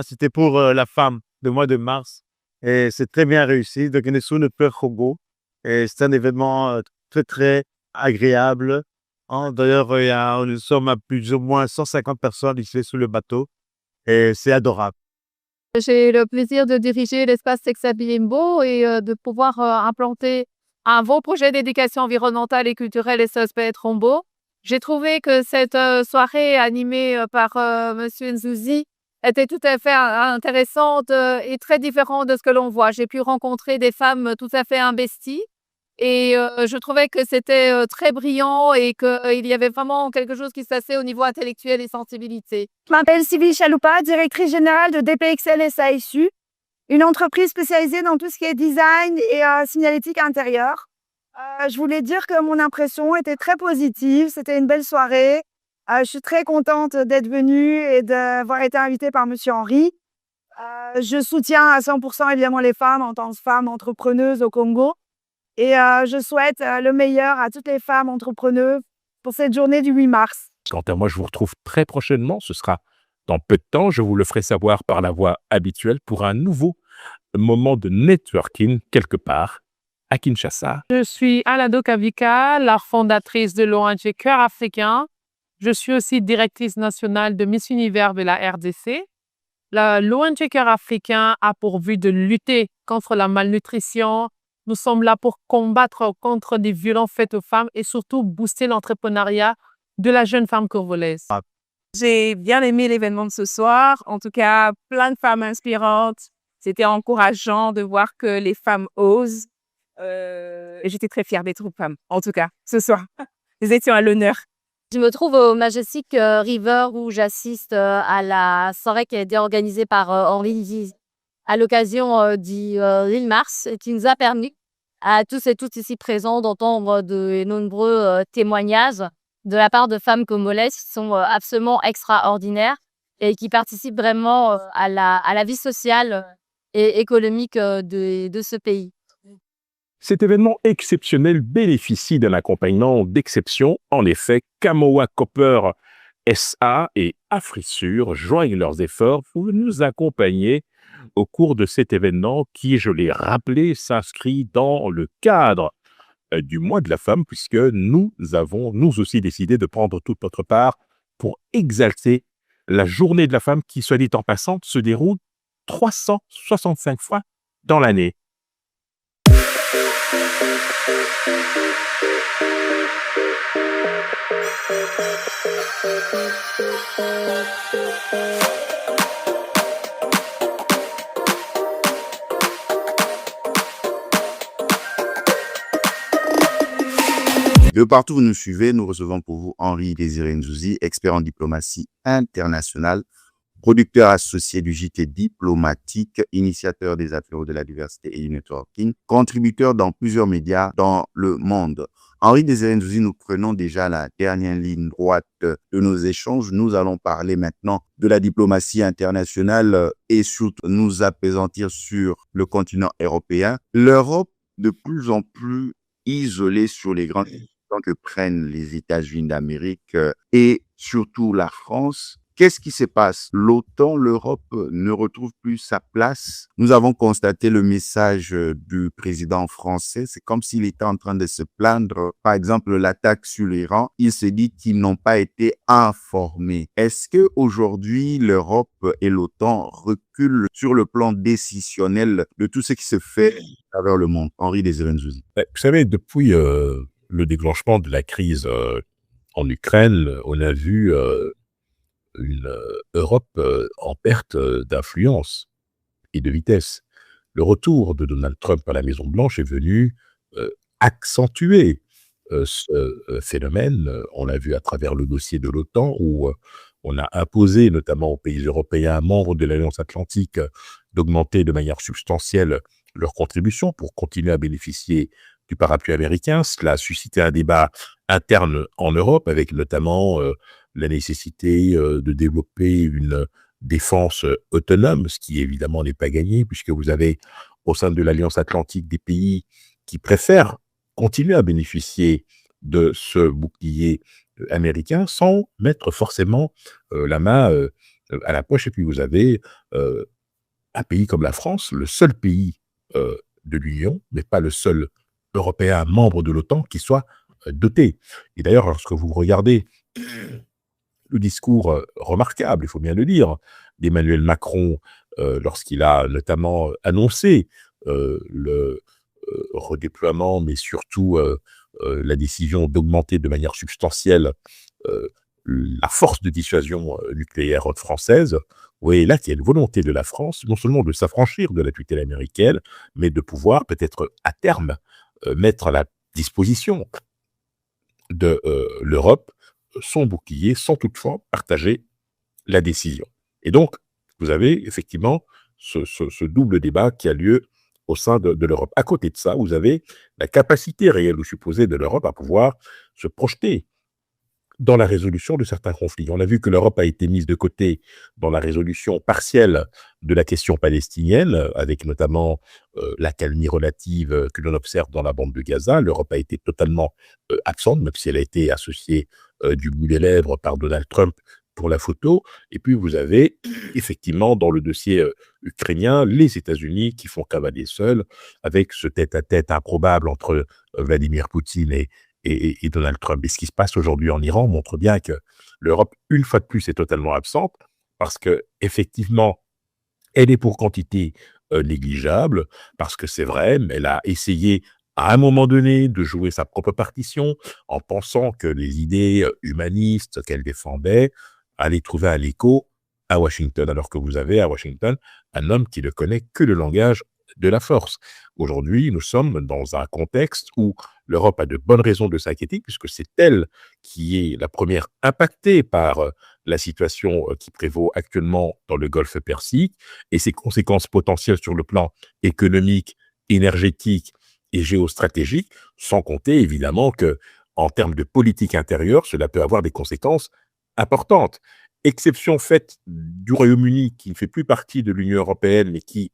c'était pour la femme du mois de mars. Et c'est très bien réussi. Donc, on est sous notre père Congo. Et c'est un événement très, très agréable. D'ailleurs, nous sommes à plus ou moins 150 personnes ici sur le bateau. Et c'est adorable. J'ai le plaisir de diriger l'espace Sexabilimbo et de pouvoir implanter un beau projet d'éducation environnementale et culturelle et Sospet Trombo. J'ai trouvé que cette soirée animée par Monsieur Nzuzi était tout à fait intéressante et très différente de ce que l'on voit. J'ai pu rencontrer des femmes tout à fait investies et je trouvais que c'était très brillant et qu'il y avait vraiment quelque chose qui se passait au niveau intellectuel et sensibilité. Je m'appelle Sylvie Chaloupa, directrice générale de DPXL SASU, une entreprise spécialisée dans tout ce qui est design et signalétique intérieure. Je voulais dire que mon impression était très positive, c'était une belle soirée. Je suis très contente d'être venue et d'avoir été invitée par Monsieur Henri. Je soutiens à 100% évidemment les femmes en tant que femmes entrepreneuses au Congo. Et je souhaite le meilleur à toutes les femmes entrepreneuses pour cette journée du 8 mars. Quant à moi, je vous retrouve très prochainement. Ce sera dans peu de temps. Je vous le ferai savoir par la voie habituelle pour un nouveau moment de networking quelque part à Kinshasa. Je suis Alado Kavika, la fondatrice de l'ONG Cœur africain. Je suis aussi directrice nationale de Miss Univers de la RDC. L'ONG Cœur africain a pour but de lutter contre la malnutrition. Nous sommes là pour combattre contre des violences faites aux femmes et surtout booster l'entrepreneuriat de la jeune femme congolaise. J'ai bien aimé l'événement de ce soir. En tout cas, plein de femmes inspirantes. C'était encourageant de voir que les femmes osent. Et j'étais très fière d'être une femme, en tout cas, ce soir. Nous étions à l'honneur. Je me trouve au Majestic River où j'assiste à la soirée qui a été organisée par Henri Désiré à l'occasion du 8 mars, qui nous a permis à tous et toutes ici présents d'entendre de nombreux témoignages de la part de femmes congolaises qui sont absolument extraordinaires et qui participent vraiment à la vie sociale et économique de ce pays. Cet événement exceptionnel bénéficie d'un accompagnement d'exception. En effet, Kamoa Copper SA et Afrissure joignent leurs efforts pour nous accompagner au cours de cet événement qui, je l'ai rappelé, s'inscrit dans le cadre du mois de la femme, puisque nous avons, nous aussi, décidé de prendre toute notre part pour exalter la journée de la femme qui, soit dit en passant, se déroule 365 fois dans l'année. De partout où vous nous suivez, nous recevons pour vous Henri Désiré Nzouzi, expert en diplomatie internationale, producteur associé du JT diplomatique, initiateur des affaires de la diversité et du networking, contributeur dans plusieurs médias dans le monde. Henri Désiré Nzouzi, nous prenons déjà la dernière ligne droite de nos échanges. Nous allons parler maintenant de la diplomatie internationale et surtout nous apaisantir sur le continent européen. L'Europe, de plus en plus isolée sur les grands que prennent les États-Unis d'Amérique et surtout la France. Qu'est-ce qui se passe? L'OTAN, l'Europe ne retrouve plus sa place. Nous avons constaté le message du président français. C'est comme s'il était en train de se plaindre. Par exemple, l'attaque sur l'Iran, il se dit qu'ils n'ont pas été informés. Est-ce que aujourd'hui l'Europe et l'OTAN reculent sur le plan décisionnel de tout ce qui se fait à travers le monde? Henri Désiré Nzouzi. Vous savez, depuis le déclenchement de la crise en Ukraine, on a vu une Europe en perte d'influence et de vitesse. Le retour de Donald Trump à la Maison-Blanche est venu accentuer ce phénomène. On l'a vu à travers le dossier de l'OTAN où on a imposé, notamment aux pays européens, membres de l'Alliance Atlantique, d'augmenter de manière substantielle leur contribution pour continuer à bénéficier du parapluie américain. Cela a suscité un débat interne en Europe avec notamment la nécessité de développer une défense autonome, ce qui évidemment n'est pas gagné puisque vous avez au sein de l'Alliance Atlantique des pays qui préfèrent continuer à bénéficier de ce bouclier américain sans mettre forcément la main à la poche. Et puis vous avez un pays comme la France, le seul pays de l'Union, mais pas le seul européen membre de l'OTAN qui soit doté. Et d'ailleurs, lorsque vous regardez le discours remarquable, il faut bien le dire, d'Emmanuel Macron, lorsqu'il a notamment annoncé le redéploiement, mais surtout la décision d'augmenter de manière substantielle la force de dissuasion nucléaire française, vous voyez là qu'il y a une volonté de la France, non seulement de s'affranchir de la tutelle américaine, mais de pouvoir peut-être à terme mettre à la disposition de l'Europe son bouclier sans toutefois partager la décision. Et donc, vous avez effectivement ce double débat qui a lieu au sein de l'Europe. À côté de ça, vous avez la capacité réelle ou supposée de l'Europe à pouvoir se projeter dans la résolution de certains conflits. On a vu que l'Europe a été mise de côté dans la résolution partielle de la question palestinienne, avec notamment l'accalmie relative que l'on observe dans la bande de Gaza. L'Europe a été totalement absente, même si elle a été associée du bout des lèvres par Donald Trump pour la photo. Et puis vous avez effectivement dans le dossier ukrainien les États-Unis qui font cavalier seul avec ce tête-à-tête improbable entre Vladimir Poutine et Donald Trump. Et ce qui se passe aujourd'hui en Iran montre bien que l'Europe, une fois de plus, est totalement absente parce que effectivement, elle est pour quantité négligeable, parce que c'est vrai, mais elle a essayé à un moment donné de jouer sa propre partition en pensant que les idées humanistes qu'elle défendait allaient trouver un écho à Washington, alors que vous avez à Washington un homme qui ne connaît que le langage de la force. Aujourd'hui, nous sommes dans un contexte où l'Europe a de bonnes raisons de s'inquiéter, puisque c'est elle qui est la première impactée par la situation qui prévaut actuellement dans le Golfe Persique et ses conséquences potentielles sur le plan économique, énergétique et géostratégique, sans compter évidemment que, en termes de politique intérieure, cela peut avoir des conséquences importantes. Exception faite du Royaume-Uni, qui ne fait plus partie de l'Union européenne, mais qui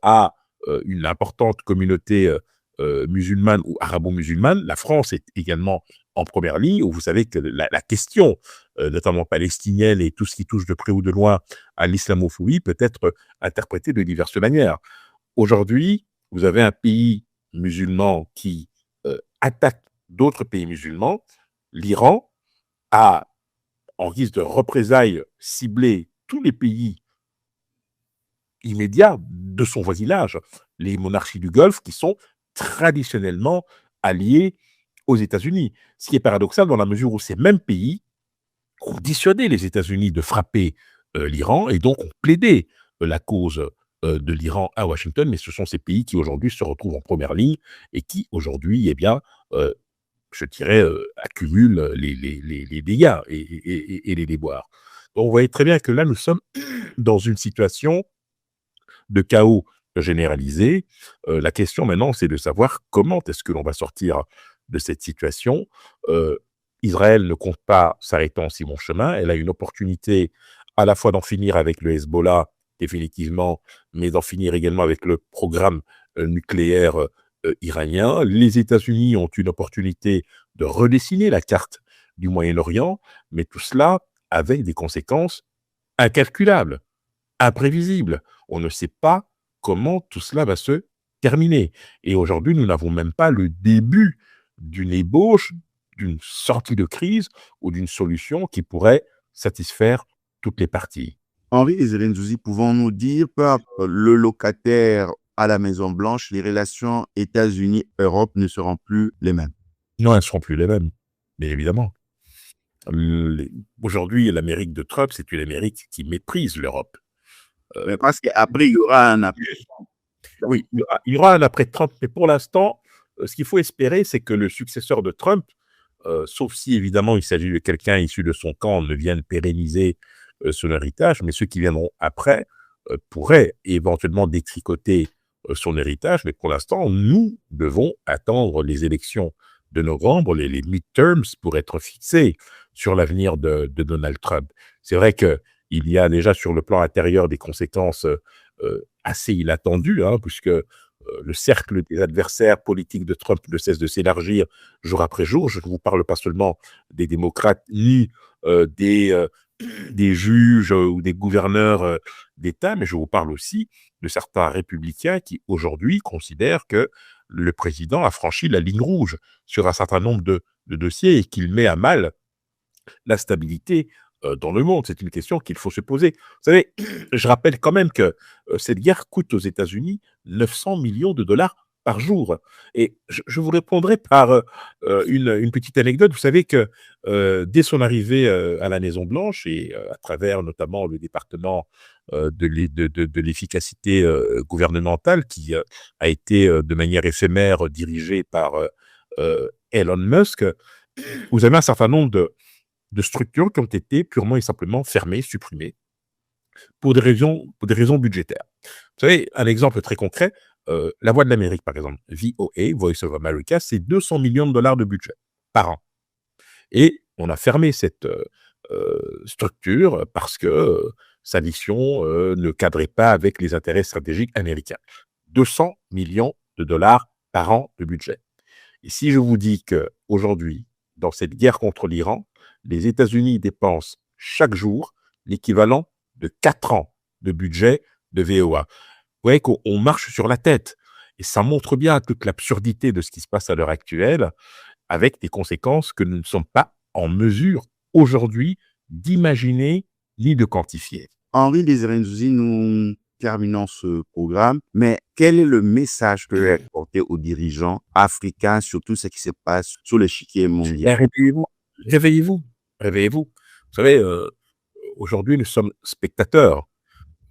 a une importante communauté musulmane ou arabo-musulmane. La France est également en première ligne, où vous savez que la question, notamment palestinienne et tout ce qui touche de près ou de loin à l'islamophobie, peut être interprétée de diverses manières. Aujourd'hui, vous avez un pays musulman qui attaque d'autres pays musulmans. L'Iran a en guise de représailles, cibler tous les pays immédiats de son voisinage, les monarchies du Golfe qui sont traditionnellement alliées aux États-Unis. Ce qui est paradoxal dans la mesure où ces mêmes pays ont dissuadé les États-Unis de frapper l'Iran et donc ont plaidé la cause de l'Iran à Washington, mais ce sont ces pays qui aujourd'hui se retrouvent en première ligne et qui aujourd'hui, eh bien, je dirais, accumulent les dégâts et les déboires. Donc, vous voyez très bien que là, nous sommes dans une situation de chaos généralisé. La question maintenant, c'est de savoir comment est-ce que l'on va sortir de cette situation. Israël ne compte pas s'arrêter en si bon chemin. Elle a une opportunité à la fois d'en finir avec le Hezbollah, définitivement, mais d'en finir également avec le programme nucléaire iranien. Les États-Unis ont une opportunité de redessiner la carte du Moyen-Orient, mais tout cela avec des conséquences incalculables, imprévisibles. On ne sait pas comment tout cela va se terminer. Et aujourd'hui, nous n'avons même pas le début d'une ébauche, d'une sortie de crise ou d'une solution qui pourrait satisfaire toutes les parties. Henri Désiré Nzouzi, pouvons-nous dire par le locataire à la Maison-Blanche, les relations États-Unis-Europe ne seront plus les mêmes? Non, elles ne seront plus les mêmes, mais évidemment. Aujourd'hui, l'Amérique de Trump, c'est une Amérique qui méprise l'Europe. Mais parce qu'après, il y aura un après. Oui, il y aura un après Trump, mais pour l'instant, ce qu'il faut espérer, c'est que le successeur de Trump, sauf si évidemment il s'agit de quelqu'un issu de son camp, ne vienne pérenniser son héritage, mais ceux qui viendront après pourraient éventuellement détricoter son héritage, mais pour l'instant, nous devons attendre les élections de novembre, les midterms, pour être fixés sur l'avenir de Donald Trump. C'est vrai qu'il y a déjà sur le plan intérieur des conséquences assez inattendues, puisque le cercle des adversaires politiques de Trump ne cesse de s'élargir jour après jour. Je ne vous parle pas seulement des démocrates, ni des juges ou des gouverneurs d'État, mais je vous parle aussi de certains républicains qui, aujourd'hui, considèrent que le président a franchi la ligne rouge sur un certain nombre de dossiers et qu'il met à mal la stabilité dans le monde. C'est une question qu'il faut se poser. Vous savez, je rappelle quand même que cette guerre coûte aux États-Unis 900 millions de dollars par jour. Et je vous répondrai par une petite anecdote. Vous savez que dès son arrivée à la Maison-Blanche et à travers notamment le département de l'efficacité gouvernementale qui a été de manière éphémère dirigé par Elon Musk, vous avez un certain nombre de structures qui ont été purement et simplement fermées, supprimées, pour des raisons budgétaires. Vous savez, un exemple très concret, la Voix de l'Amérique, par exemple, VOA, Voice of America, c'est 200 millions de dollars de budget par an. Et on a fermé cette structure parce que sa mission ne cadrait pas avec les intérêts stratégiques américains. 200 millions de dollars par an de budget. Et si je vous dis qu'aujourd'hui, dans cette guerre contre l'Iran, les États-Unis dépensent chaque jour l'équivalent de 4 ans de budget de VOA. Vous voyez qu'on marche sur la tête. Et ça montre bien toute l'absurdité de ce qui se passe à l'heure actuelle, avec des conséquences que nous ne sommes pas en mesure aujourd'hui d'imaginer ni de quantifier. Henri Désiré Nzouzi, nous terminons ce programme, mais quel est le message que vous avez porté aux dirigeants africains sur tout ce qui se passe sur l'échiquier mondial? Réveillez-vous. Vous savez, aujourd'hui, nous sommes spectateurs.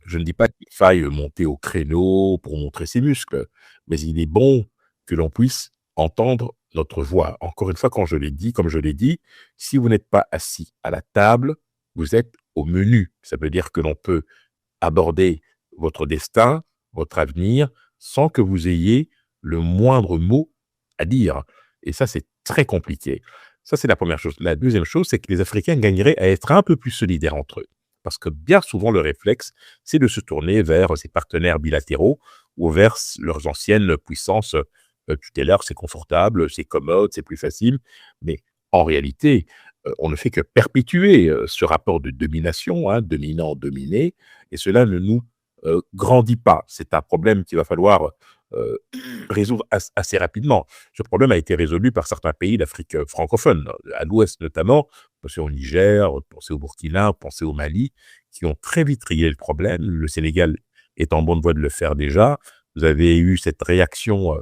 Je ne dis pas qu'il faille monter au créneau pour montrer ses muscles, mais il est bon que l'on puisse entendre notre voix. Encore une fois, comme je l'ai dit, si vous n'êtes pas assis à la table, vous êtes au menu. Ça veut dire que l'on peut aborder votre destin, votre avenir, sans que vous ayez le moindre mot à dire. Et ça, c'est très compliqué. Ça, c'est la première chose. La deuxième chose, c'est que les Africains gagneraient à être un peu plus solidaires entre eux. Parce que bien souvent, le réflexe, c'est de se tourner vers ses partenaires bilatéraux ou vers leurs anciennes puissances tutélaires. C'est confortable, c'est commode, c'est plus facile. Mais en réalité, on ne fait que perpétuer ce rapport de domination, dominant-dominé, et cela ne nous grandit pas. C'est un problème qu'il va falloir résoudre assez rapidement. Ce problème a été résolu par certains pays d'Afrique francophone, à l'ouest notamment. Pensez au Niger, pensez au Burkina, pensez au Mali, qui ont très vite réglé le problème. Le Sénégal est en bonne voie de le faire déjà. Vous avez eu cette réaction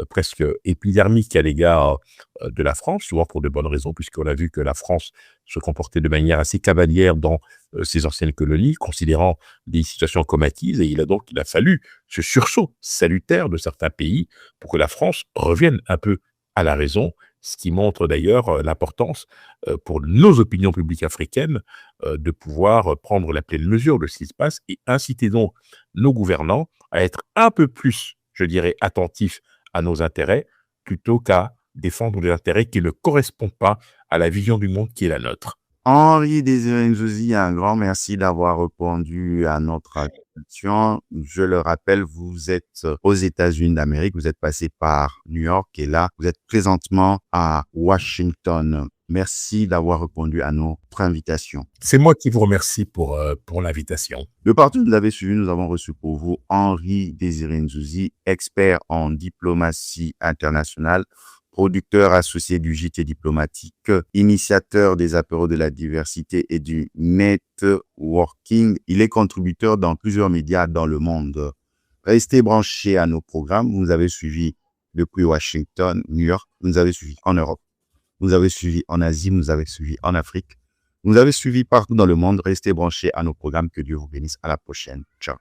presque épidermique à l'égard de la France, souvent pour de bonnes raisons, puisqu'on a vu que la France se comportait de manière assez cavalière dans ses anciennes colonies, considérant des situations comme acquises, et il a fallu ce sursaut salutaire de certains pays pour que la France revienne un peu à la raison, ce qui montre d'ailleurs l'importance pour nos opinions publiques africaines de pouvoir prendre la pleine mesure de ce qui se passe et inciter donc nos gouvernants à être un peu plus, je dirais, attentifs à nos intérêts, plutôt qu'à défendre des intérêts qui ne correspondent pas à la vision du monde qui est la nôtre. Henri Désiré Nzosi, un grand merci d'avoir répondu à notre invitation. Je le rappelle, vous êtes aux États-Unis d'Amérique, vous êtes passé par New York et là, vous êtes présentement à Washington. Merci d'avoir répondu à notre invitation. C'est moi qui vous remercie pour l'invitation. De partout où vous l'avez suivi, nous avons reçu pour vous Henri Désiré Nzosi, expert en diplomatie internationale, producteur associé du JT diplomatique, initiateur des apéros de la diversité et du networking. Il est contributeur dans plusieurs médias dans le monde. Restez branchés à nos programmes. Vous nous avez suivis depuis Washington, New York. Vous nous avez suivis en Europe. Vous nous avez suivis en Asie. Vous nous avez suivis en Afrique. Vous nous avez suivis partout dans le monde. Restez branchés à nos programmes. Que Dieu vous bénisse. À la prochaine. Ciao.